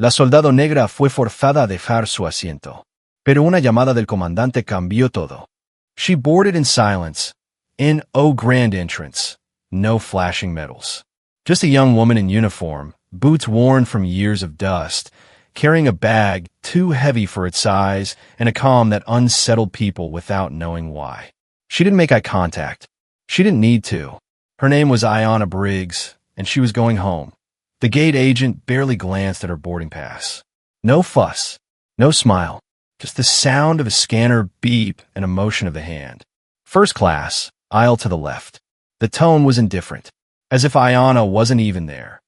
La soldado negra fue forzada a dejar su asiento. Pero una llamada del comandante cambió todo. She boarded in silence. In grand entrance. No flashing medals. Just a young woman in uniform, boots worn from years of dust, carrying a bag too heavy for its size and a calm that unsettled people without knowing why. She didn't make eye contact. She didn't need to. Her name was Ayanna Briggs, and she was going home. The gate agent barely glanced at her boarding pass. No fuss, no smile, just the sound of a scanner beep and a motion of the hand. First class, aisle to the left. The tone was indifferent, as if Ayanna wasn't even there.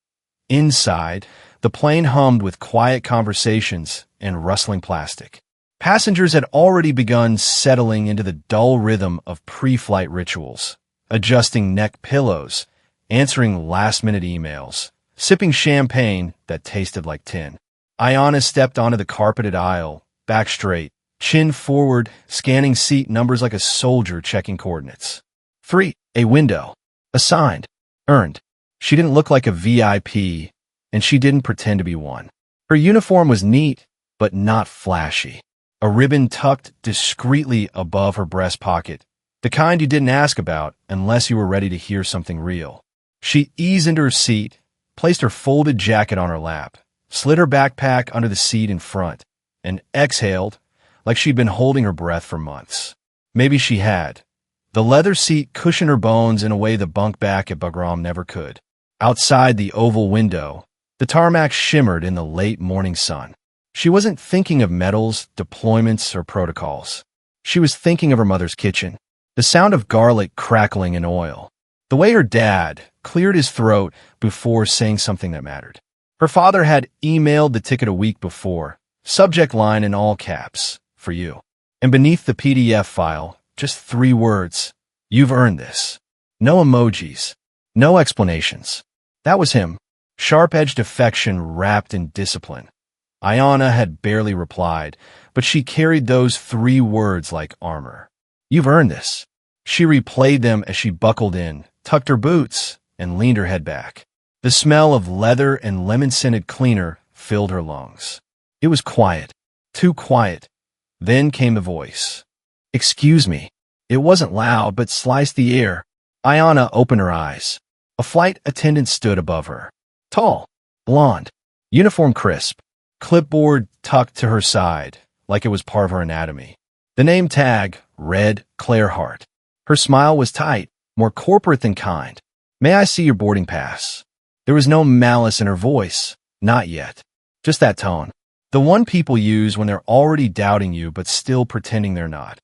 Inside, the plane hummed with quiet conversations and rustling plastic. Passengers had already begun settling into the dull rhythm of pre-flight rituals, adjusting neck pillows, answering last-minute emails, sipping champagne that tasted like tin. Ayanna stepped onto the carpeted aisle, back straight, chin forward, scanning seat numbers like a soldier checking coordinates. 3. A window. Assigned. Earned. She didn't look like a VIP, and she didn't pretend to be one. Her uniform was neat, but not flashy. A ribbon tucked discreetly above her breast pocket, the kind you didn't ask about unless you were ready to hear something real. She eased into her seat, placed her folded jacket on her lap, slid her backpack under the seat in front, and exhaled like she'd been holding her breath for months. Maybe she had. The leather seat cushioned her bones in a way the bunk back at Bagram never could. Outside the oval window, the tarmac shimmered in the late morning sun. She wasn't thinking of medals, deployments, or protocols. She was thinking of her mother's kitchen, the sound of garlic crackling in oil, the way her dad cleared his throat before saying something that mattered. Her father had emailed the ticket a week before, subject line in all caps, for you. And beneath the PDF file, just 3 words, "You've earned this." No emojis, no explanations. That was him, sharp-edged affection wrapped in discipline. Ayanna had barely replied, but she carried those 3 words like armor. "You've earned this." She replayed them as she buckled in, tucked her boots, and leaned her head back. The smell of leather and lemon-scented cleaner filled her lungs. It was quiet, too quiet. Then came the voice. "Excuse me." It wasn't loud, but sliced the air. Ayanna opened her eyes. A flight attendant stood above her. Tall, blonde, uniform crisp, clipboard tucked to her side, like it was part of her anatomy. The name tag read Claire Hart. Her smile was tight, more corporate than kind. "May I see your boarding pass?" There was no malice in her voice. Not yet. Just that tone. The one people use when they're already doubting you but still pretending they're not.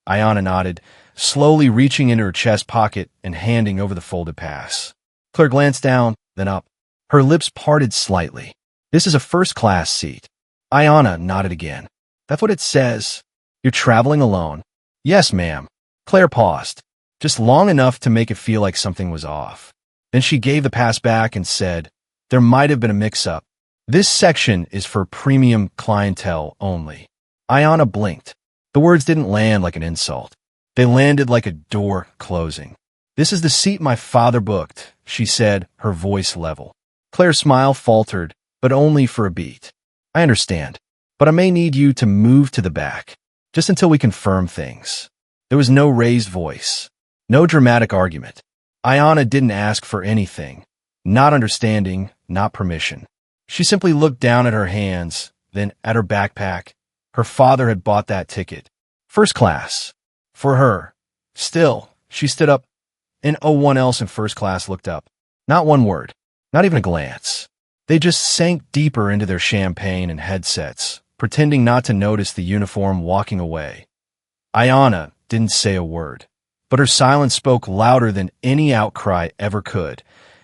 Ayanna nodded, slowly reaching into her chest pocket and handing over the folded pass. Claire glanced down, then up. Her lips parted slightly. "This is a first-class seat." Ayanna nodded again. "That's what it says. You're traveling alone." "Yes, ma'am." Claire paused, just long enough to make it feel like something was off. Then she gave the pass back and said, "There might have been a mix-up. This section is for premium clientele only." Ayanna blinked. The words didn't land like an insult. They landed like a door closing. "This is the seat my father booked," she said, her voice level. Claire's smile faltered, but only for a beat. "I understand, but I may need you to move to the back, just until we confirm things." There was no raised voice, no dramatic argument. Ayanna didn't ask for anything, not understanding, not permission. She simply looked down at her hands, then at her backpack. Her father had bought that ticket. First class. For her. Still, she stood up, and one else in first class looked up. Not one word, not even a glance. They just sank deeper into their champagne and headsets, pretending not to notice the uniform walking away. Ayanna didn't say a word, but her silence spoke louder than any outcry ever could,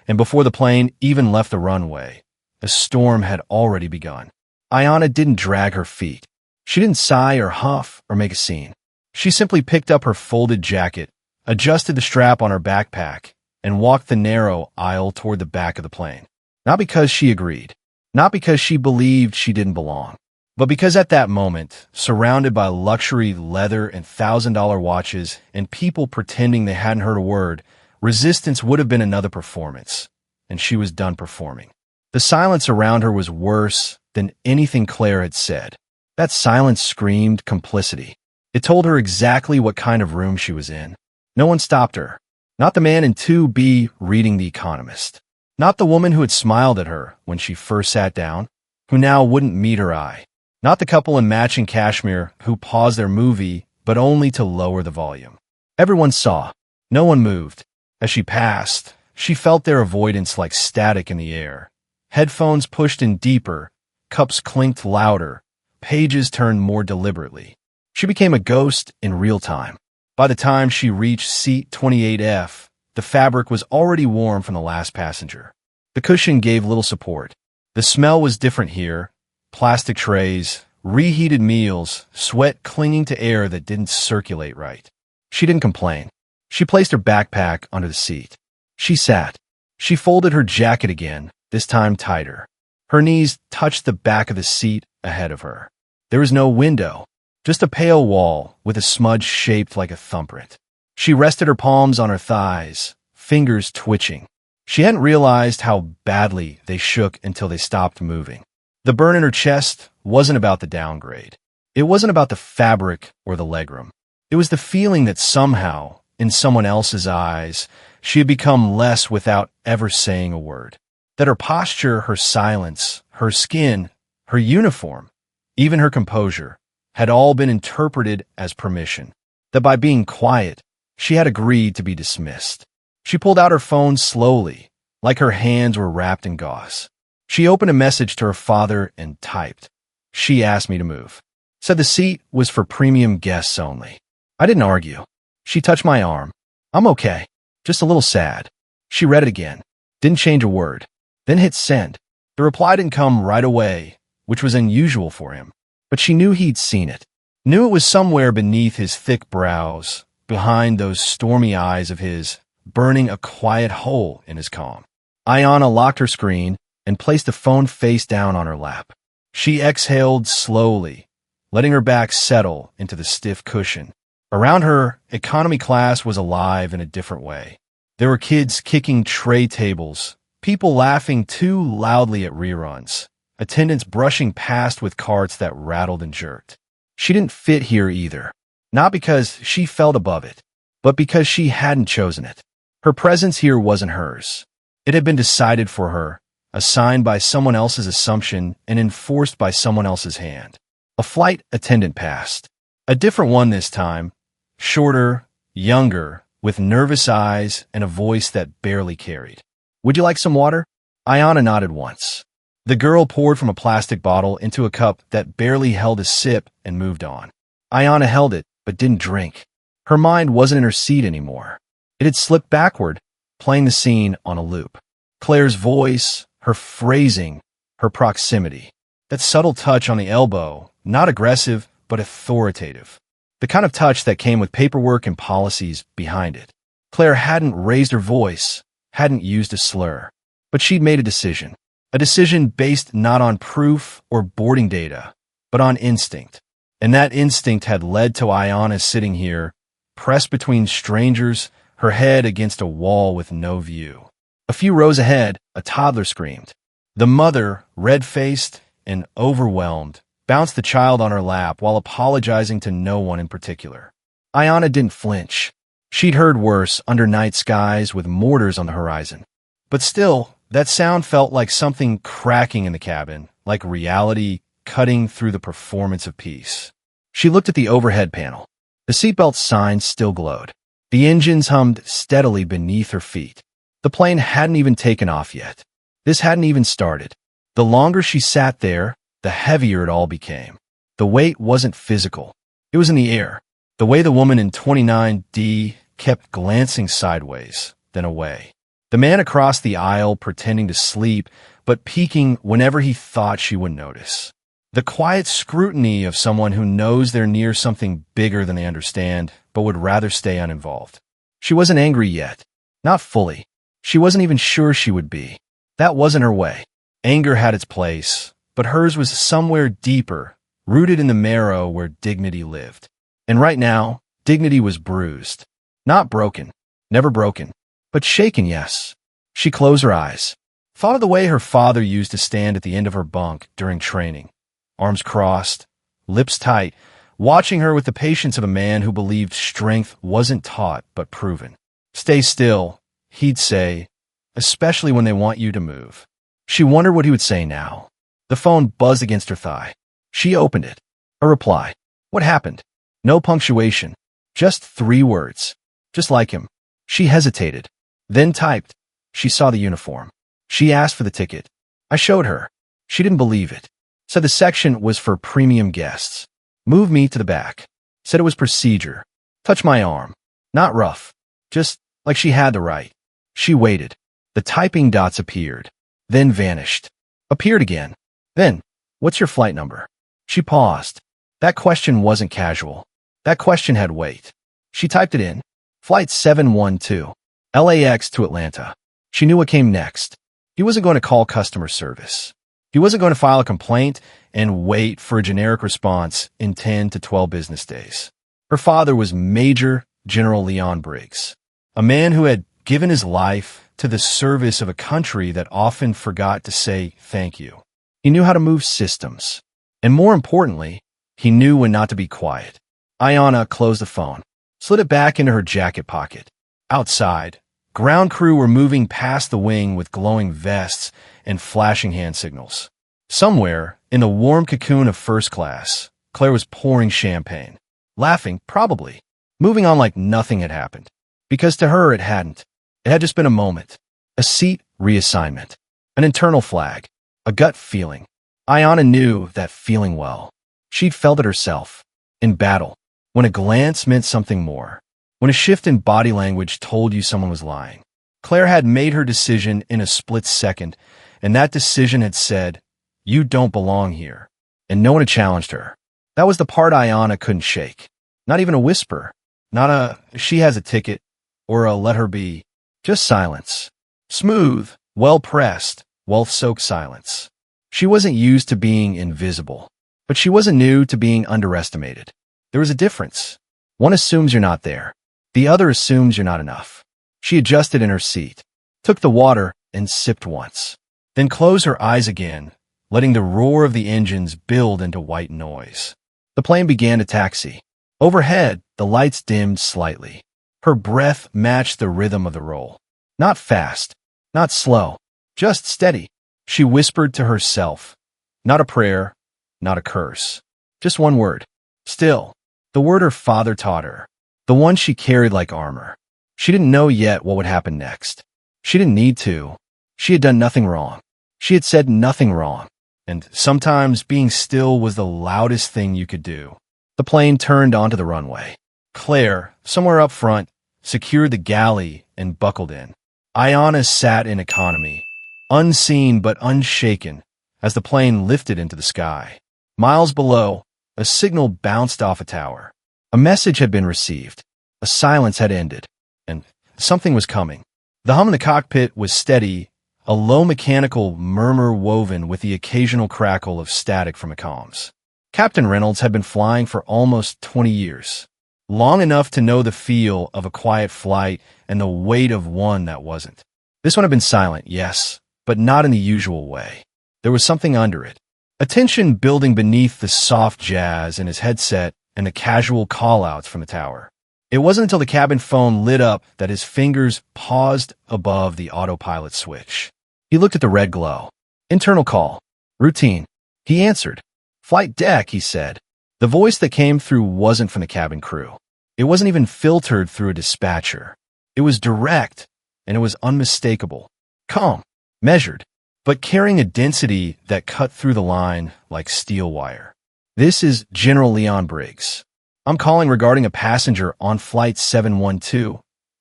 and before the plane even left the runway, the storm had already begun. Ayanna didn't drag her feet. She didn't sigh or huff or make a scene. She simply picked up her folded jacket, adjusted the strap on her backpack, and walked the narrow aisle toward the back of the plane. Not because she agreed, not because she believed she didn't belong, but because at that moment, surrounded by luxury leather and $1,000 watches and people pretending they hadn't heard a word, resistance would have been another performance, and she was done performing. The silence around her was worse than anything Claire had said. That silence screamed complicity. It told her exactly what kind of room she was in. No one stopped her. Not the man in 2B reading The Economist. Not the woman who had smiled at her when she first sat down, who now wouldn't meet her eye. Not the couple in matching cashmere who paused their movie, but only to lower the volume. Everyone saw. No one moved. As she passed, she felt their avoidance like static in the air. Headphones pushed in deeper, cups clinked louder, pages turned more deliberately. She became a ghost in real time. By the time she reached seat 28F, the fabric was already warm from the last passenger. The cushion gave little support. The smell was different here. Plastic trays, reheated meals, sweat clinging to air that didn't circulate right. She didn't complain. She placed her backpack under the seat. She sat. She folded her jacket again, this time tighter. Her knees touched the back of the seat ahead of her. There was no window, just a pale wall with a smudge shaped like a thumbprint. She rested her palms on her thighs, fingers twitching. She hadn't realized how badly they shook until they stopped moving. The burn in her chest wasn't about the downgrade. It wasn't about the fabric or the legroom. It was the feeling that somehow, in someone else's eyes, she had become less without ever saying a word. That her posture, her silence, her skin, her uniform, even her composure, had all been interpreted as permission. That by being quiet, she had agreed to be dismissed. She pulled out her phone slowly, like her hands were wrapped in gauze. She opened a message to her father and typed. She asked me to move. Said the seat was for premium guests only. I didn't argue. She touched my arm. I'm okay. Just a little sad. She read it again. Didn't change a word. Then hit send. The reply didn't come right away, which was unusual for him. But she knew he'd seen it. Knew it was somewhere beneath his thick brows, behind those stormy eyes of his, burning a quiet hole in his calm. Ayanna locked her screen and placed the phone face down on her lap. She exhaled slowly, letting her back settle into the stiff cushion. Around her, economy class was alive in a different way. There were kids kicking tray tables, people laughing too loudly at reruns, attendants brushing past with carts that rattled and jerked. She didn't fit here either, not because she felt above it, but because she hadn't chosen it. Her presence here wasn't hers. It had been decided for her, assigned by someone else's assumption and enforced by someone else's hand. A flight attendant passed. A different one this time, shorter, younger, with nervous eyes and a voice that barely carried. Would you like some water? Ayanna nodded once. The girl poured from a plastic bottle into a cup that barely held a sip and moved on. Ayanna held it, but didn't drink. Her mind wasn't in her seat anymore. It had slipped backward, playing the scene on a loop. Claire's voice, her phrasing, her proximity. That subtle touch on the elbow, not aggressive, but authoritative. The kind of touch that came with paperwork and policies behind it. Claire hadn't raised her voice, hadn't used a slur. But she'd made a decision. A decision based not on proof or boarding data, but on instinct. And that instinct had led to Ayanna sitting here, pressed between strangers, her head against a wall with no view. A few rows ahead, a toddler screamed. The mother, red-faced and overwhelmed, bounced the child on her lap while apologizing to no one in particular. Ayanna didn't flinch. She'd heard worse under night skies with mortars on the horizon. But still, that sound felt like something cracking in the cabin, like reality cutting through the performance of peace. She looked at the overhead panel. The seatbelt sign still glowed. The engines hummed steadily beneath her feet. The plane hadn't even taken off yet. This hadn't even started. The longer she sat there, the heavier it all became. The weight wasn't physical. It was in the air. The way the woman in 29D kept glancing sideways, then away. The man across the aisle pretending to sleep, but peeking whenever he thought she would notice. The quiet scrutiny of someone who knows they're near something bigger than they understand, but would rather stay uninvolved. She wasn't angry yet. Not fully. She wasn't even sure she would be. That wasn't her way. Anger had its place, but hers was somewhere deeper, rooted in the marrow where dignity lived. And right now, dignity was bruised. Not broken. Never broken. But shaken, yes. She closed her eyes. Thought of the way her father used to stand at the end of her bunk during training, arms crossed, lips tight, watching her with the patience of a man who believed strength wasn't taught but proven. Stay still, he'd say, especially when they want you to move. She wondered what he would say now. The phone buzzed against her thigh. She opened it. A reply. What happened? No punctuation. Just 3 words. Just like him. She hesitated. Then typed. She saw the uniform. She asked for the ticket. I showed her. She didn't believe it. Said the section was for premium guests. Moved me to the back. Said it was procedure. Touched my arm. Not rough. Just like she had the right. She waited. The typing dots appeared. Then vanished. Appeared again. Then, what's your flight number? She paused. That question wasn't casual. That question had weight. She typed it in. Flight 712. LAX to Atlanta. She knew what came next. He wasn't going to call customer service. He wasn't going to file a complaint and wait for a generic response in 10 to 12 business days. Her father was Major General Leon Briggs, a man who had given his life to the service of a country that often forgot to say thank you. He knew how to move systems. And more importantly, he knew when not to be quiet. Ayanna closed the phone, slid it back into her jacket pocket. Outside, ground crew were moving past the wing with glowing vests and flashing hand signals. Somewhere, in the warm cocoon of first class, Claire was pouring champagne. Laughing, probably. Moving on like nothing had happened. Because to her it hadn't. It had just been a moment. A seat reassignment. An internal flag. A gut feeling. Ayanna knew that feeling well. She'd felt it herself. In battle. When a glance meant something more. When a shift in body language told you someone was lying. Claire had made her decision in a split second, and that decision had said, you don't belong here. And no one had challenged her. That was the part Ayanna couldn't shake. Not even a whisper. Not a, she has a ticket, or a let her be. Just silence. Smooth, well-pressed, well-soaked silence. She wasn't used to being invisible, but she wasn't new to being underestimated. There was a difference. One assumes you're not there. The other assumes you're not enough. She adjusted in her seat, took the water, and sipped once. Then closed her eyes again, letting the roar of the engines build into white noise. The plane began to taxi. Overhead, the lights dimmed slightly. Her breath matched the rhythm of the roll. Not fast, not slow, just steady. She whispered to herself. Not a prayer, not a curse. Just one word. Still. The word her father taught her. The one she carried like armor. She didn't know yet what would happen next. She didn't need to. She had done nothing wrong. She had said nothing wrong. And sometimes being still was the loudest thing you could do. The plane turned onto the runway. Claire, somewhere up front, secured the galley and buckled in. Ayanna sat in economy, unseen but unshaken, as the plane lifted into the sky. Miles below, a signal bounced off a tower. A message had been received. A silence had ended. And something was coming. The hum in the cockpit was steady, a low mechanical murmur woven with the occasional crackle of static from the comms. Captain Reynolds had been flying for almost 20 years. Long enough to know the feel of a quiet flight and the weight of one that wasn't. This one had been silent, yes, but not in the usual way. There was something under it. A tension building beneath the soft jazz in his headset and the casual call-outs from the tower. It wasn't until the cabin phone lit up that his fingers paused above the autopilot switch. He looked at the red glow. Internal call. Routine. He answered. Flight deck, he said. The voice that came through wasn't from the cabin crew. It wasn't even filtered through a dispatcher. It was direct, and it was unmistakable. Calm. Measured. But carrying a density that cut through the line like steel wire. This is General Leon Briggs. I'm calling regarding a passenger on Flight 712,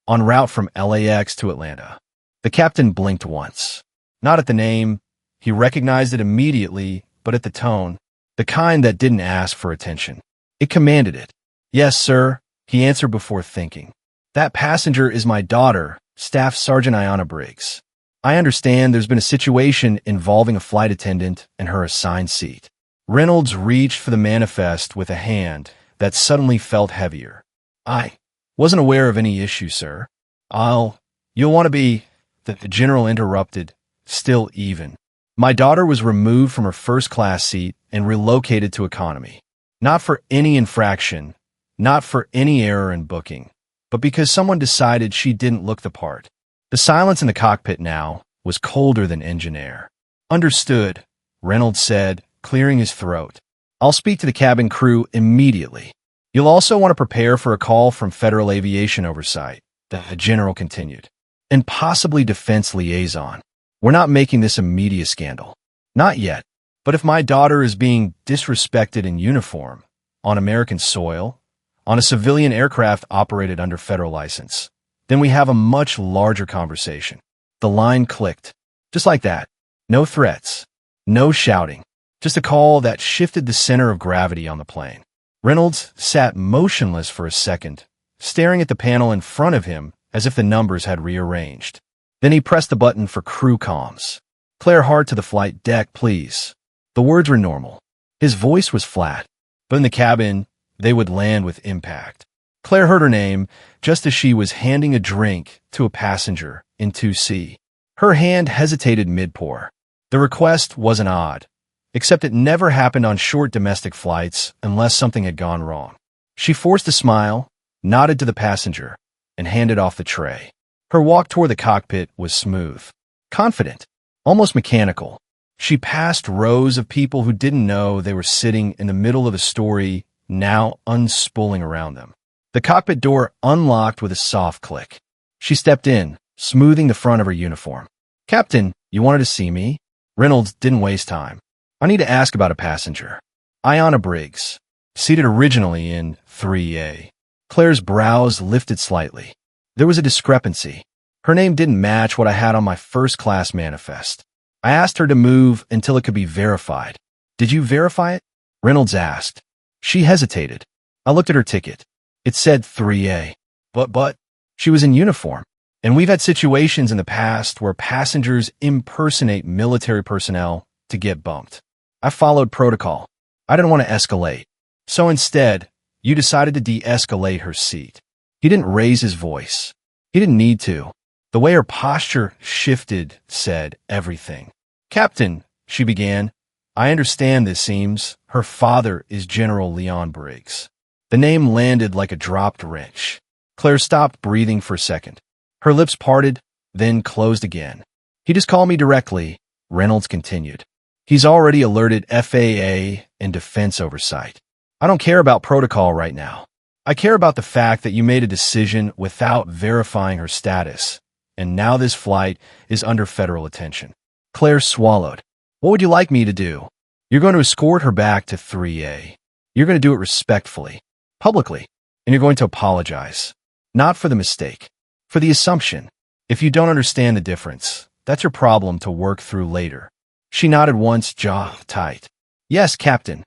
en route from LAX to Atlanta. The captain blinked once. Not at the name. He recognized it immediately, but at the tone. The kind that didn't ask for attention. It commanded it. Yes, sir, he answered before thinking. That passenger is my daughter, Staff Sergeant Ayanna Briggs. I understand there's been a situation involving a flight attendant and her assigned seat. Reynolds reached for the manifest with a hand that suddenly felt heavier. I wasn't aware of any issue, sir. You'll want to be, the general interrupted, still even. My daughter was removed from her first-class seat and relocated to economy. Not for any infraction, not for any error in booking, but because someone decided she didn't look the part. The silence in the cockpit now was colder than engine air. Understood, Reynolds said, clearing his throat. I'll speak to the cabin crew immediately. You'll also want to prepare for a call from Federal Aviation Oversight, the general continued, and possibly defense liaison. We're not making this a media scandal. Not yet. But if my daughter is being disrespected in uniform, on American soil, on a civilian aircraft operated under federal license, then we have a much larger conversation. The line clicked. Just like that. No threats. No shouting. Just a call that shifted the center of gravity on the plane. Reynolds sat motionless for a second, staring at the panel in front of him as if the numbers had rearranged. Then he pressed the button for crew comms. Claire Hart to the flight deck, please. The words were normal. His voice was flat, but in the cabin, they would land with impact. Claire heard her name just as she was handing a drink to a passenger in 2C. Her hand hesitated mid-pour. The request wasn't odd, except it never happened on short domestic flights unless something had gone wrong. She forced a smile, nodded to the passenger, and handed off the tray. Her walk toward the cockpit was smooth, confident, almost mechanical. She passed rows of people who didn't know they were sitting in the middle of a story now unspooling around them. The cockpit door unlocked with a soft click. She stepped in, smoothing the front of her uniform. Captain, you wanted to see me? Reynolds didn't waste time. I need to ask about a passenger. Ayanna Briggs, seated originally in 3A. Claire's brows lifted slightly. There was a discrepancy. Her name didn't match what I had on my first-class manifest. I asked her to move until it could be verified. Did you verify it? Reynolds asked. She hesitated. I looked at her ticket. It said 3A. But, she was in uniform. And we've had situations in the past where passengers impersonate military personnel to get bumped. I followed protocol. I didn't want to escalate. So instead, you decided to de-escalate her seat. He didn't raise his voice. He didn't need to. The way her posture shifted said everything. Captain, she began, I understand this seems. Her father is General Leon Briggs. The name landed like a dropped wrench. Claire stopped breathing for a second. Her lips parted, then closed again. He just called me directly, Reynolds continued. He's already alerted FAA and Defense Oversight. I don't care about protocol right now. I care about the fact that you made a decision without verifying her status, and now this flight is under federal attention. Claire swallowed. What would you like me to do? You're going to escort her back to 3A. You're going to do it respectfully, publicly, and you're going to apologize. Not for the mistake, for the assumption. If you don't understand the difference, that's your problem to work through later. She nodded once, jaw tight. Yes, Captain.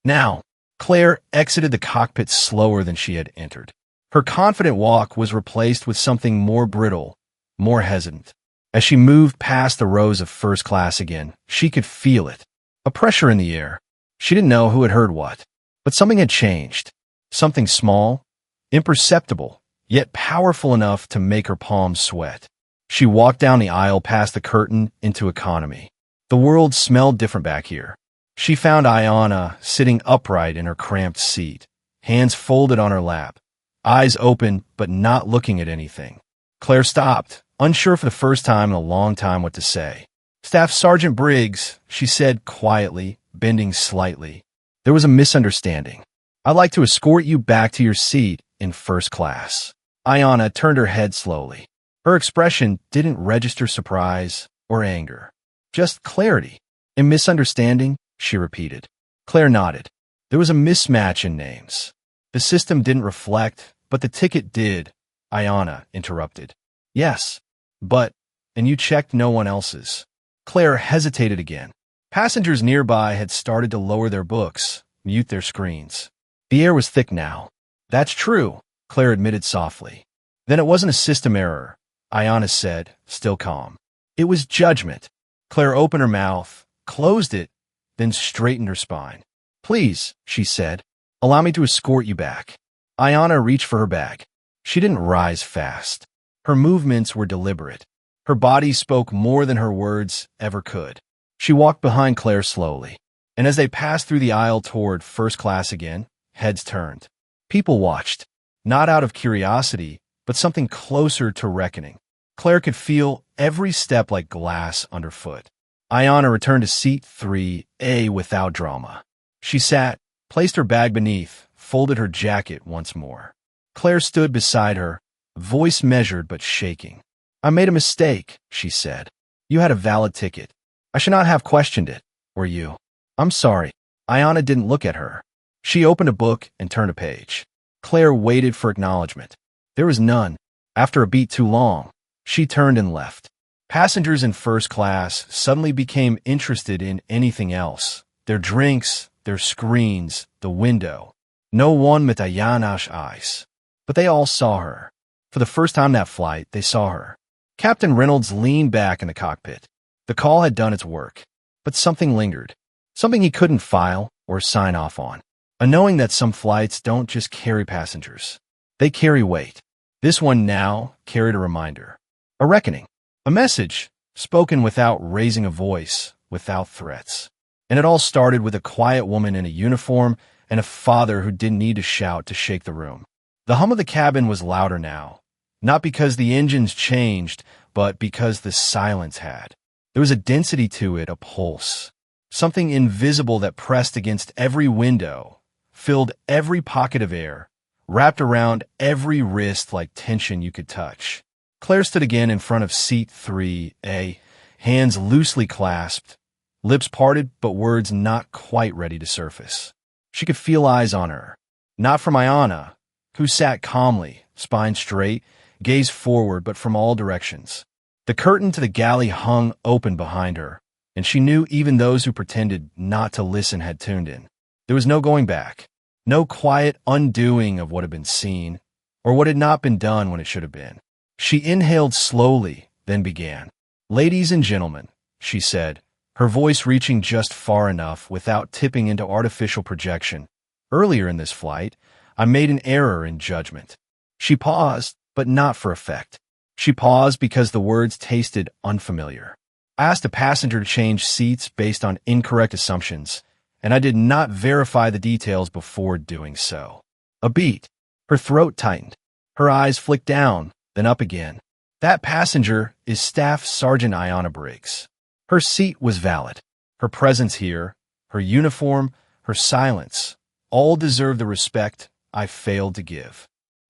Now, Claire exited the cockpit slower than she had entered. Her confident walk was replaced with something more brittle, more hesitant. As she moved past the rows of first class again, she could feel it. A pressure in the air. She didn't know who had heard what. But something had changed. Something small, imperceptible, yet powerful enough to make her palms sweat. She walked down the aisle past the curtain into economy. The world smelled different back here. She found Ayanna sitting upright in her cramped seat, hands folded on her lap, eyes open but not looking at anything. Claire stopped, unsure for the first time in a long time what to say. Staff Sergeant Briggs, she said quietly, bending slightly. There was a misunderstanding. I'd like to escort you back to your seat in first class. Ayanna turned her head slowly. Her expression didn't register surprise or anger. Just clarity. A misunderstanding, she repeated. Claire nodded. There was a mismatch in names. The system didn't reflect, but the ticket did, Ayanna interrupted. Yes, but, and you checked no one else's. Claire hesitated again. Passengers nearby had started to lower their books, mute their screens. The air was thick now. That's true, Claire admitted softly. Then it wasn't a system error, Ayanna said, still calm. It was judgment. Claire opened her mouth, closed it, then straightened her spine. Please, she said, allow me to escort you back. Ayanna reached for her bag. She didn't rise fast. Her movements were deliberate. Her body spoke more than her words ever could. She walked behind Claire slowly, and as they passed through the aisle toward first class again, heads turned. People watched, not out of curiosity, but something closer to reckoning. Claire could feel every step like glass underfoot. Ayanna returned to seat 3A without drama. She sat, placed her bag beneath, folded her jacket once more. Claire stood beside her, voice measured but shaking. "I made a mistake," she said. "You had a valid ticket. I should not have questioned it, or you. I'm sorry." Ayanna didn't look at her. She opened a book and turned a page. Claire waited for acknowledgement. There was none. After a beat too long, she turned and left. Passengers in first class suddenly became interested in anything else. Their drinks, their screens, the window. No one met Ayanna's eyes. But they all saw her. For the first time that flight, they saw her. Captain Reynolds leaned back in the cockpit. The call had done its work. But something lingered. Something he couldn't file or sign off on. A knowing that some flights don't just carry passengers. They carry weight. This one now carried a reminder. A reckoning. A message, spoken without raising a voice, without threats. And it all started with a quiet woman in a uniform and a father who didn't need to shout to shake the room. The hum of the cabin was louder now, not because the engines changed, but because the silence had. There was a density to it, a pulse. Something invisible that pressed against every window, filled every pocket of air, wrapped around every wrist like tension you could touch. Claire stood again in front of seat 3A, hands loosely clasped, lips parted but words not quite ready to surface. She could feel eyes on her, not from Ayanna, who sat calmly, spine straight, gaze forward but from all directions. The curtain to the galley hung open behind her, and she knew even those who pretended not to listen had tuned in. There was no going back, no quiet undoing of what had been seen, or what had not been done when it should have been. She inhaled slowly, then began. "Ladies and gentlemen," she said, her voice reaching just far enough without tipping into artificial projection. "Earlier in this flight, I made an error in judgment." She paused, but not for effect. She paused because the words tasted unfamiliar. "I asked a passenger to change seats based on incorrect assumptions, and I did not verify the details before doing so." A beat. Her throat tightened. Her eyes flicked down, then up again. That passenger is Staff Sergeant Ayanna Briggs. Her seat was valid. Her presence here, her uniform, her silence, all deserve the respect I failed to give.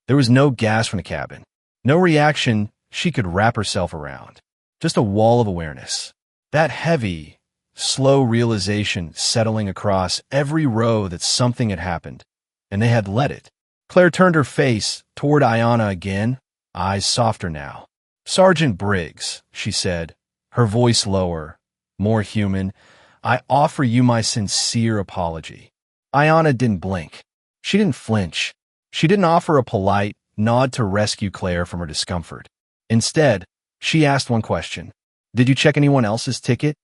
There was no gas from the cabin, no reaction she could wrap herself around, just a wall of awareness. That heavy, slow realization settling across every row that something had happened, and they had let it. Claire turned her face toward Ayanna again, eyes softer now. "Sergeant Briggs," she said, her voice lower, more human, "I offer you my sincere apology." Ayanna didn't blink. She didn't flinch. She didn't offer a polite nod to rescue Claire from her discomfort. Instead, she asked one question. "Did you check anyone else's ticket?"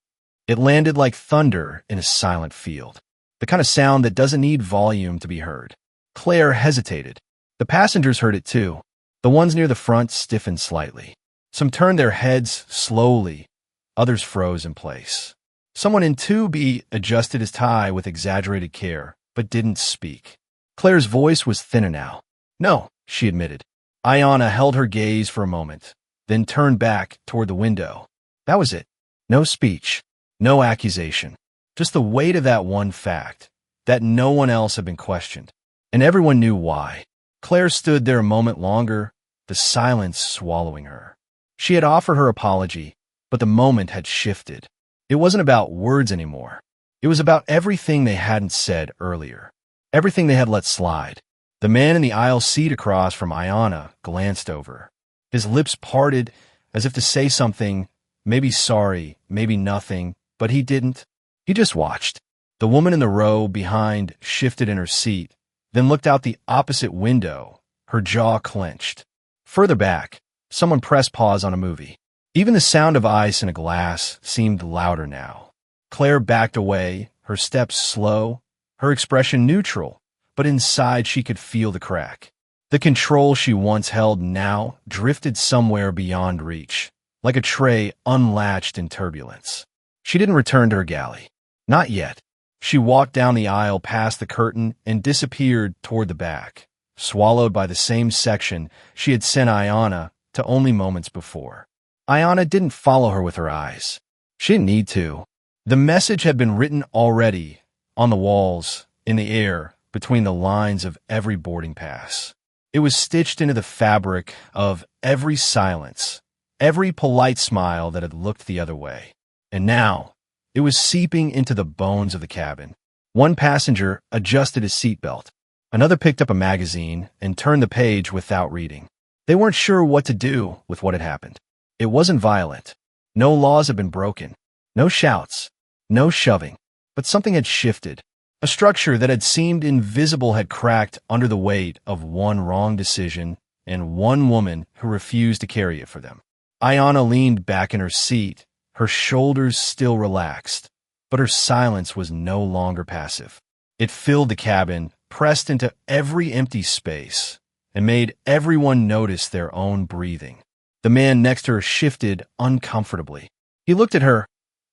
It landed like thunder in a silent field, the kind of sound that doesn't need volume to be heard. Claire hesitated. The passengers heard it too. The ones near the front stiffened slightly. Some turned their heads slowly. Others froze in place. Someone in 2B adjusted his tie with exaggerated care, but didn't speak. Claire's voice was thinner now. "No," she admitted. Ayanna held her gaze for a moment, then turned back toward the window. That was it. No speech, no accusation. Just the weight of that one fact, that no one else had been questioned. And everyone knew why. Claire stood there a moment longer, the silence swallowing her. She had offered her apology, but the moment had shifted. It wasn't about words anymore. It was about everything they hadn't said earlier. Everything they had let slide. The man in the aisle seat across from Ayanna glanced over. His lips parted as if to say something, maybe sorry, maybe nothing, but he didn't. He just watched. The woman in the row behind shifted in her seat, then looked out the opposite window, her jaw clenched. Further back, someone pressed pause on a movie. Even the sound of ice in a glass seemed louder now. Claire backed away, her steps slow, her expression neutral, but inside she could feel the crack. The control she once held now drifted somewhere beyond reach. like a tray unlatched in turbulence. She didn't return to her galley. Not yet. She walked down the aisle past the curtain and disappeared toward the back, swallowed by the same section she had sent Ayanna to only moments before. Ayanna didn't follow her with her eyes. She didn't need to. The message had been written already, on the walls, in the air, between the lines of every boarding pass. It was stitched into the fabric of every silence, every polite smile that had looked the other way. And now, it was seeping into the bones of the cabin. One passenger adjusted his seatbelt. Another picked up a magazine and turned the page without reading. They weren't sure what to do with what had happened. It wasn't violent. No laws had been broken. No shouts. No shoving. But something had shifted. A structure that had seemed invisible had cracked under the weight of one wrong decision and one woman who refused to carry it for them. Ayanna leaned back in her seat, her shoulders still relaxed, but her silence was no longer passive. It filled the cabin, pressed into every empty space, and made everyone notice their own breathing. The man next to her shifted uncomfortably. He looked at her,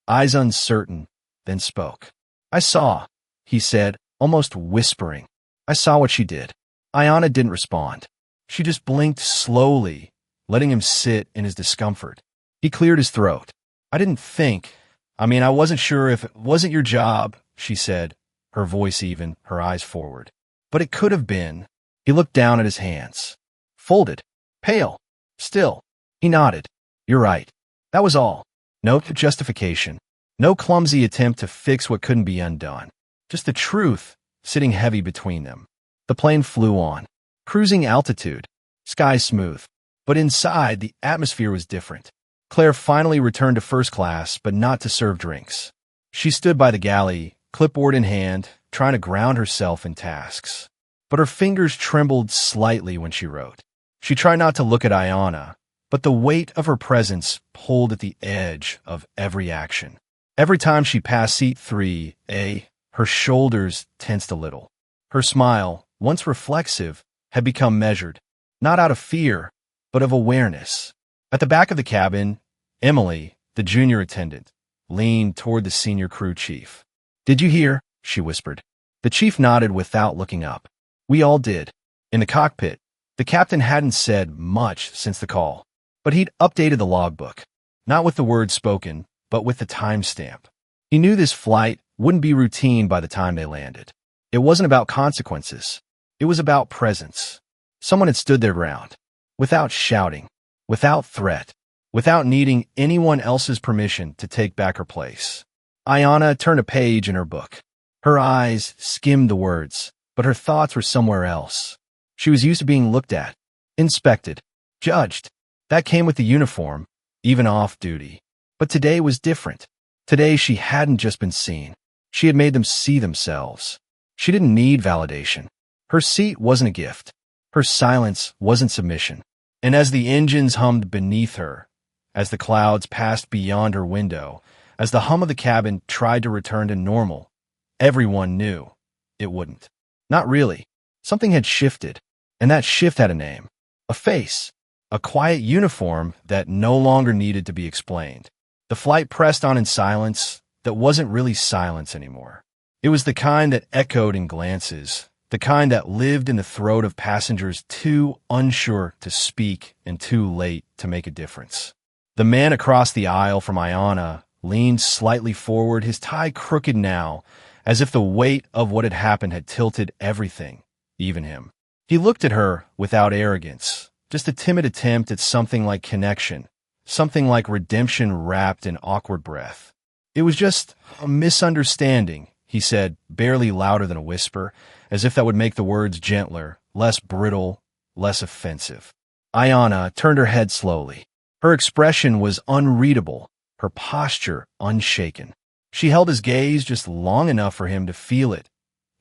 eyes uncertain, then spoke. "I saw," he said, almost whispering. "I saw what she did." Ayanna didn't respond. She just blinked slowly, letting him sit in his discomfort. He cleared his throat. "I didn't think. I wasn't sure if it wasn't your job," she said, her voice even, her eyes forward. "But it could have been." He looked down at his hands. Folded. Pale. Still. He nodded. "You're right. That was all. No justification. No clumsy attempt to fix what couldn't be undone. Just the truth, sitting heavy between them." The plane flew on. Cruising altitude. Sky smooth. But inside, the atmosphere was different. Claire finally returned to first class, but not to serve drinks. She stood by the galley, clipboard in hand, trying to ground herself in tasks. But her fingers trembled slightly when she wrote. She tried not to look at Ayanna, but the weight of her presence pulled at the edge of every action. Every time she passed seat 3A, her shoulders tensed a little. Her smile, once reflexive, had become measured, not out of fear, but of awareness. At the back of the cabin, Emily, the junior attendant, leaned toward the senior crew chief. "Did you hear?" she whispered. The chief nodded without looking up. We all did. In the cockpit, the captain hadn't said much since the call, but he'd updated the logbook, not with the words spoken, but with the timestamp. He knew this flight wouldn't be routine by the time they landed. It wasn't about consequences. It was about presence. Someone had stood their ground, without shouting, without threat, without needing anyone else's permission to take back her place. Ayanna turned a page in her book. Her eyes skimmed the words, but her thoughts were somewhere else. She was used to being looked at, inspected, judged. That came with the uniform, even off duty. But today was different. Today she hadn't just been seen. She had made them see themselves. She didn't need validation. Her seat wasn't a gift. Her silence wasn't submission. And as the engines hummed beneath her, as the clouds passed beyond her window, as the hum of the cabin tried to return to normal, everyone knew it wouldn't. Not really. Something had shifted, and that shift had a name, a face, a quiet uniform that no longer needed to be explained. The flight pressed on in silence that wasn't really silence anymore. It was the kind that echoed in glances, the kind that lived in the throat of passengers too unsure to speak and too late to make a difference. The man across the aisle from Ayanna leaned slightly forward, his tie crooked now, as if the weight of what had happened had tilted everything, even him. He looked at her without arrogance, just a timid attempt at something like connection, something like redemption wrapped in awkward breath. "It was just a misunderstanding," he said, barely louder than a whisper, as if that would make the words gentler, less brittle, less offensive. Ayanna turned her head slowly. Her expression was unreadable, her posture unshaken. She held his gaze just long enough for him to feel it.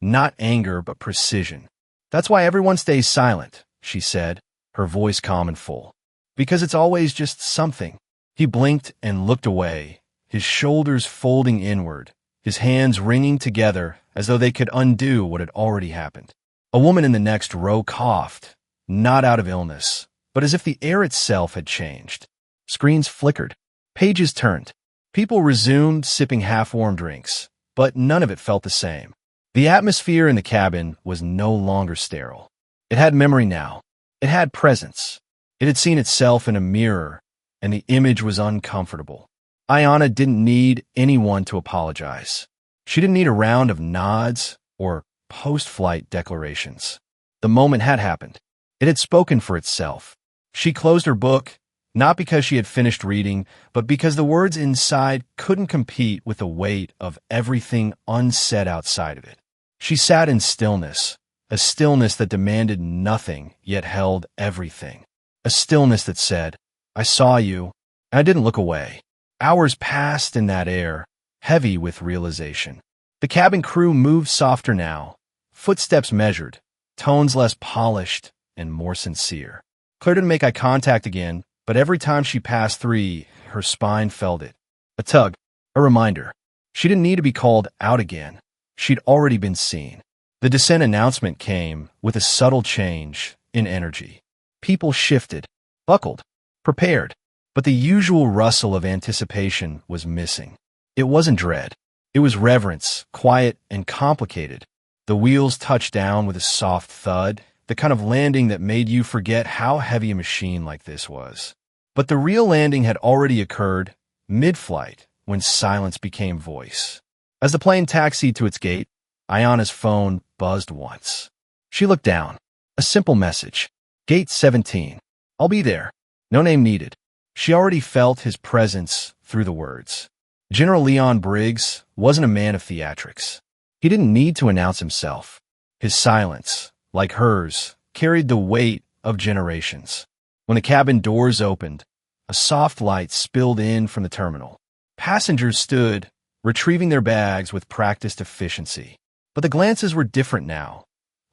Not anger, but precision. "That's why everyone stays silent," she said, her voice calm and full. "Because it's always just something." He blinked and looked away, his shoulders folding inward, his hands wringing together as though they could undo what had already happened. A woman in the next row coughed, not out of illness, but as if the air itself had changed. Screens flickered. Pages turned. People resumed sipping half-warm drinks, but none of it felt the same. The atmosphere in the cabin was no longer sterile. It had memory now. It had presence. It had seen itself in a mirror, and the image was uncomfortable. Ayanna didn't need anyone to apologize. She didn't need a round of nods or post-flight declarations. The moment had happened. It had spoken for itself. She closed her book, not because she had finished reading, but because the words inside couldn't compete with the weight of everything unsaid outside of it. She sat in stillness, a stillness that demanded nothing yet held everything. A stillness that said, "I saw you," and I didn't look away. Hours passed in that air, heavy with realization. The cabin crew moved softer now, footsteps measured, tones less polished and more sincere. Claire didn't make eye contact again, but every time she passed three, her spine felt it. A tug, a reminder. She didn't need to be called out again. She'd already been seen. The descent announcement came with a subtle change in energy. People shifted, buckled, prepared, but the usual rustle of anticipation was missing. It wasn't dread. It was reverence, quiet and complicated. The wheels touched down with a soft thud, the kind of landing that made you forget how heavy a machine like this was. But the real landing had already occurred, mid-flight, when silence became voice. As the plane taxied to its gate, Ayanna's phone buzzed once. She looked down. A simple message. Gate 17. I'll be there. No name needed. She already felt his presence through the words. General Leon Briggs wasn't a man of theatrics. He didn't need to announce himself. His silence, like hers, carried the weight of generations. When the cabin doors opened, a soft light spilled in from the terminal. Passengers stood, retrieving their bags with practiced efficiency. But the glances were different now.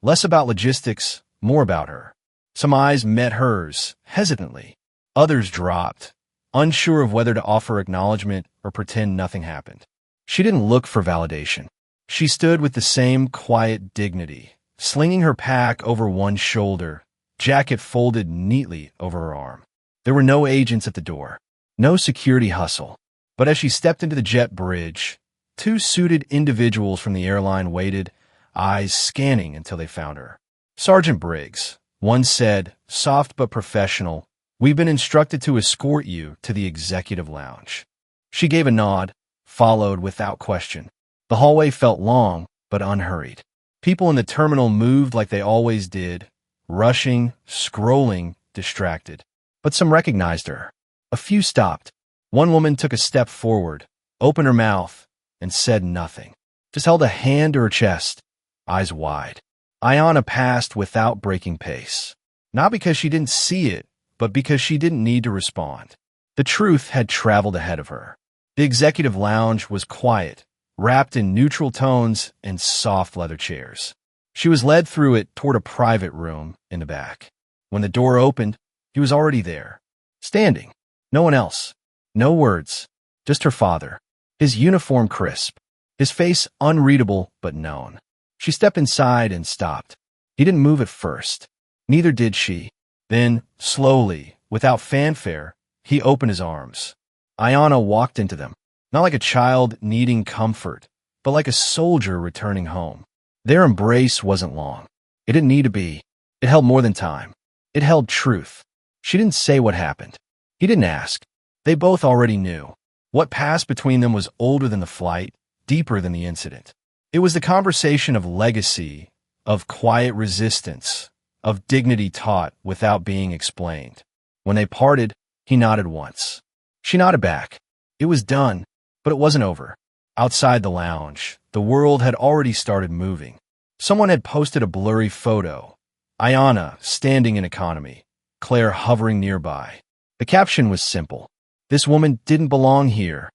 Less about logistics, more about her. Some eyes met hers, hesitantly. Others dropped, unsure of whether to offer acknowledgement or pretend nothing happened. She didn't look for validation. She stood with the same quiet dignity, slinging her pack over one shoulder, jacket folded neatly over her arm. There were no agents at the door, no security hustle. But as she stepped into the jet bridge, two suited individuals from the airline waited, eyes scanning until they found her. Sergeant Briggs, one said, soft but professional, "We've been instructed to escort you to the executive lounge." She gave a nod, followed without question. The hallway felt long, but unhurried. People in the terminal moved like they always did, rushing, scrolling, distracted. But some recognized her. A few stopped. One woman took a step forward, opened her mouth, and said nothing. Just held a hand to her chest, eyes wide. Ayanna passed without breaking pace. Not because she didn't see it, but because she didn't need to respond. The truth had traveled ahead of her. The executive lounge was quiet, wrapped in neutral tones and soft leather chairs. She was led through it toward a private room in the back. When the door opened, he was already there, standing. No one else. No words. Just her father. His uniform crisp. His face unreadable but known. She stepped inside and stopped. He didn't move at first. Neither did she. Then, slowly, without fanfare, he opened his arms. Ayanna walked into them, not like a child needing comfort, but like a soldier returning home. Their embrace wasn't long. It didn't need to be. It held more than time. It held truth. She didn't say what happened. He didn't ask. They both already knew. What passed between them was older than the flight, deeper than the incident. It was the conversation of legacy, of quiet resistance, of dignity taught without being explained. When they parted, he nodded once. She nodded back. It was done, but it wasn't over. Outside the lounge, the world had already started moving. Someone had posted a blurry photo. Ayanna standing in economy, Claire hovering nearby. The caption was simple. This woman didn't belong here,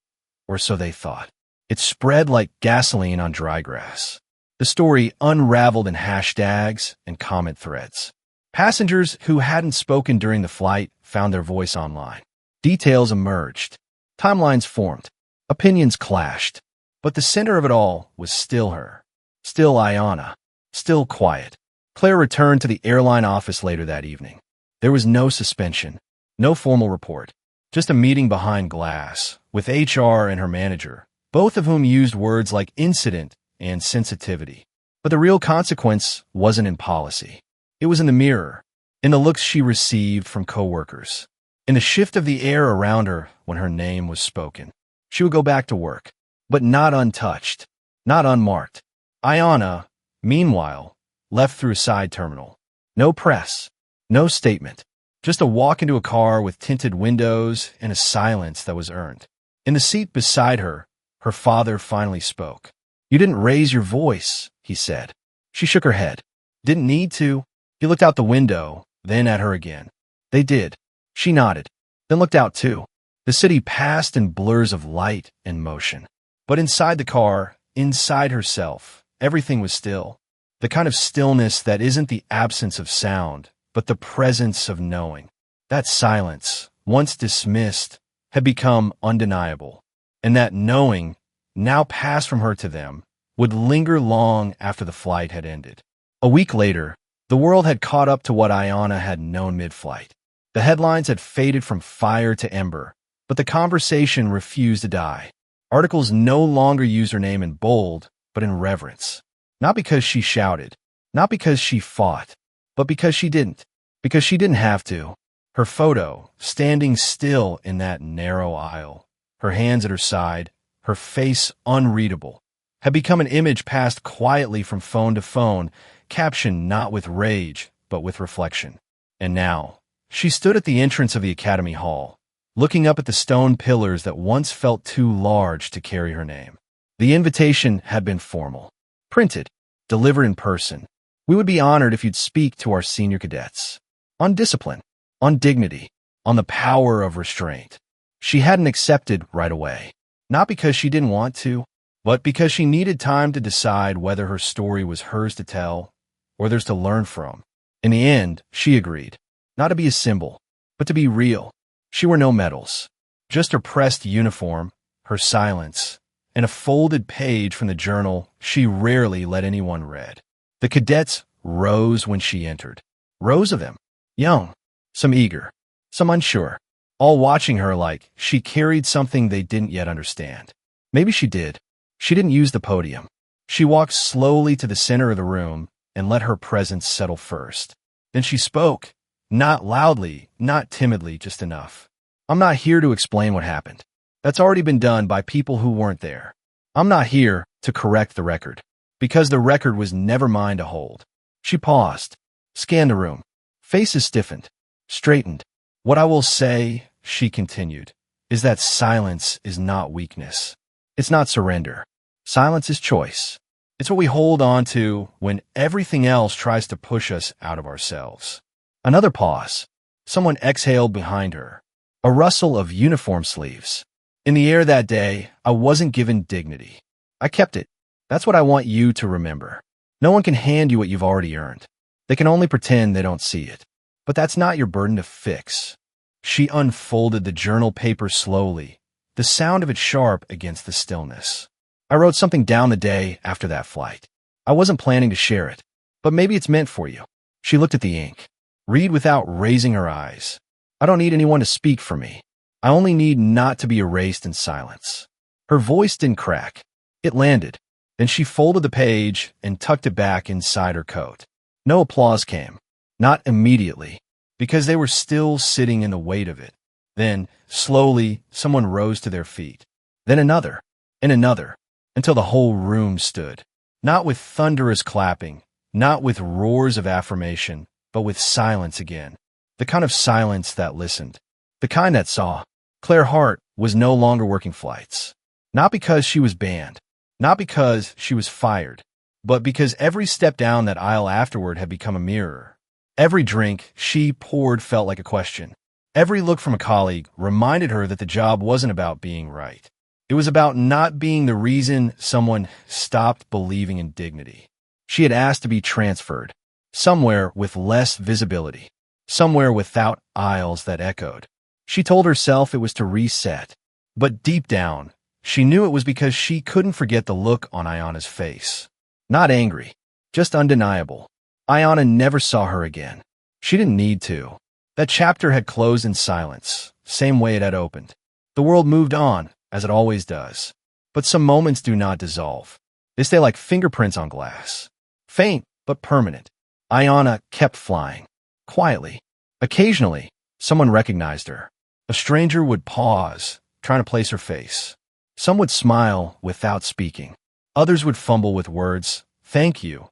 or so they thought. It spread like gasoline on dry grass. The story unraveled in hashtags and comment threads. Passengers who hadn't spoken during the flight found their voice online. Details emerged. Timelines formed. Opinions clashed. But the center of it all was still her. Still Ayanna. Still quiet. Claire returned to the airline office later that evening. There was no suspension. No formal report. Just a meeting behind glass, with HR and her manager, both of whom used words like incident and sensitivity. But the real consequence wasn't in policy. It was in the mirror, in the looks she received from coworkers, in the shift of the air around her when her name was spoken. She would go back to work, but not untouched, not unmarked. Ayanna, meanwhile, left through a side terminal. No press, no statement, just a walk into a car with tinted windows and a silence that was earned. In the seat beside her, her father finally spoke. "You didn't raise your voice," he said. She shook her head. "Didn't need to." He looked out the window, then at her again. They did. She nodded, then looked out too. The city passed in blurs of light and motion. But inside the car, inside herself, everything was still. The kind of stillness that isn't the absence of sound, but the presence of knowing. That silence, once dismissed, had become undeniable. And that knowing, now passed from her to them, would linger long after the flight had ended. A week later, the world had caught up to what Ayanna had known mid-flight. The headlines had faded from fire to ember, but the conversation refused to die. Articles no longer used her name in bold, but in reverence. Not because she shouted, not because she fought, but because she didn't. Because she didn't have to. Her photo, standing still in that narrow aisle, her hands at her side, her face unreadable, had become an image passed quietly from phone to phone, captioned not with rage, but with reflection. And now, she stood at the entrance of the Academy Hall, looking up at the stone pillars that once felt too large to carry her name. The invitation had been formal, printed, delivered in person. "We would be honored if you'd speak to our senior cadets. On discipline, on dignity, on the power of restraint." She hadn't accepted right away, not because she didn't want to, but because she needed time to decide whether her story was hers to tell or theirs to learn from. In the end, she agreed, not to be a symbol, but to be real. She wore no medals, just her pressed uniform, her silence, and a folded page from the journal she rarely let anyone read. The cadets rose when she entered. Rows of them, young, some eager, some unsure, all watching her like she carried something they didn't yet understand. Maybe she did. She didn't use the podium. She walked slowly to the center of the room and let her presence settle first. Then she spoke, not loudly, not timidly, just enough. "I'm not here to explain what happened. That's already been done by people who weren't there. I'm not here to correct the record, because the record was never mine to hold." She paused, scanned the room. Faces stiffened, straightened. "What I will say," she continued, "is that silence is not weakness. It's not surrender. Silence is choice. It's what we hold on to when everything else tries to push us out of ourselves." Another pause. Someone exhaled behind her. A rustle of uniform sleeves. In the air that day, I wasn't given dignity. I kept it. That's what I want you to remember. No one can hand you what you've already earned. They can only pretend they don't see it. But that's not your burden to fix. She unfolded the journal paper slowly, the sound of it sharp against the stillness. "I wrote something down the day after that flight. I wasn't planning to share it, but maybe it's meant for you." She looked at the ink. "Read without raising her eyes. I don't need anyone to speak for me. I only need not to be erased in silence." Her voice didn't crack. It landed. Then she folded the page and tucked it back inside her coat. No applause came. Not immediately, because they were still sitting in the weight of it. Then, slowly, someone rose to their feet. Then another, and another, until the whole room stood. Not with thunderous clapping, not with roars of affirmation, but with silence again. The kind of silence that listened. The kind that saw. Claire Hart was no longer working flights. Not because she was banned. Not because she was fired. But because every step down that aisle afterward had become a mirror. Every drink she poured felt like a question. Every look from a colleague reminded her that the job wasn't about being right. It was about not being the reason someone stopped believing in dignity. She had asked to be transferred, somewhere with less visibility, somewhere without aisles that echoed. She told herself it was to reset, but deep down, she knew it was because she couldn't forget the look on Ayanna's face. Not angry, just undeniable. Ayanna never saw her again. She didn't need to. That chapter had closed in silence, same way it had opened. The world moved on, as it always does. But some moments do not dissolve. They stay like fingerprints on glass. Faint, but permanent. Ayana kept flying. Quietly. Occasionally, someone recognized her. A stranger would pause, trying to place her face. Some would smile without speaking. Others would fumble with words, "Thank you,"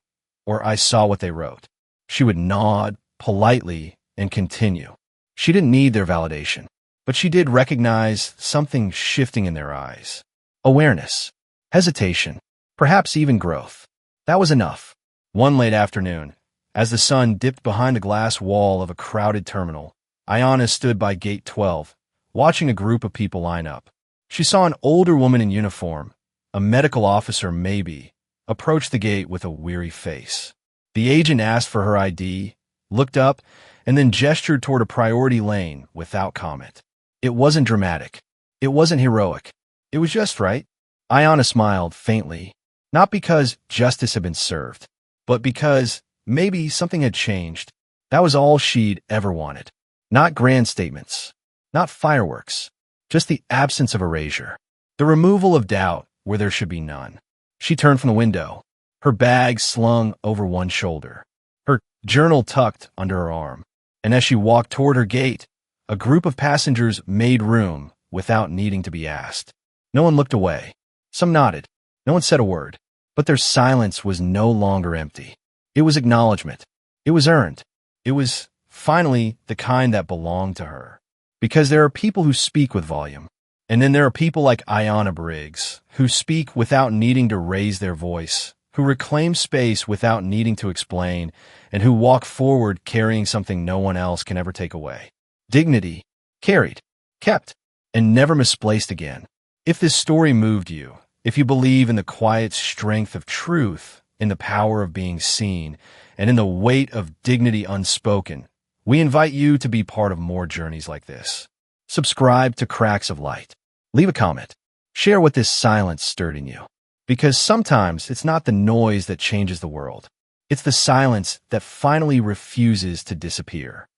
or "I saw what they wrote." She would nod, politely, and continue. She didn't need their validation, but she did recognize something shifting in their eyes. Awareness, hesitation, perhaps even growth. That was enough. One late afternoon, as the sun dipped behind the glass wall of a crowded terminal, Ayana stood by gate 12, watching a group of people line up. She saw an older woman in uniform, a medical officer maybe, approach the gate with a weary face. The agent asked for her ID, looked up, and then gestured toward a priority lane without comment. It wasn't dramatic. It wasn't heroic. It was just right. Ayana smiled faintly, not because justice had been served, but because maybe something had changed. That was all she'd ever wanted. Not grand statements, not fireworks, just the absence of erasure, the removal of doubt where there should be none. She turned from the window, her bag slung over one shoulder, her journal tucked under her arm, and as she walked toward her gate, a group of passengers made room without needing to be asked. No one looked away. Some nodded. No one said a word. But their silence was no longer empty. It was acknowledgement. It was earned. It was, finally, the kind that belonged to her. Because there are people who speak with volume. And then there are people like Ayana Briggs, who speak without needing to raise their voice, who reclaim space without needing to explain, and who walk forward carrying something no one else can ever take away. Dignity, carried, kept, and never misplaced again. If this story moved you, if you believe in the quiet strength of truth, in the power of being seen, and in the weight of dignity unspoken, we invite you to be part of more journeys like this. Subscribe to Cracks of Light. Leave a comment. Share what this silence stirred in you. Because sometimes it's not the noise that changes the world. It's the silence that finally refuses to disappear.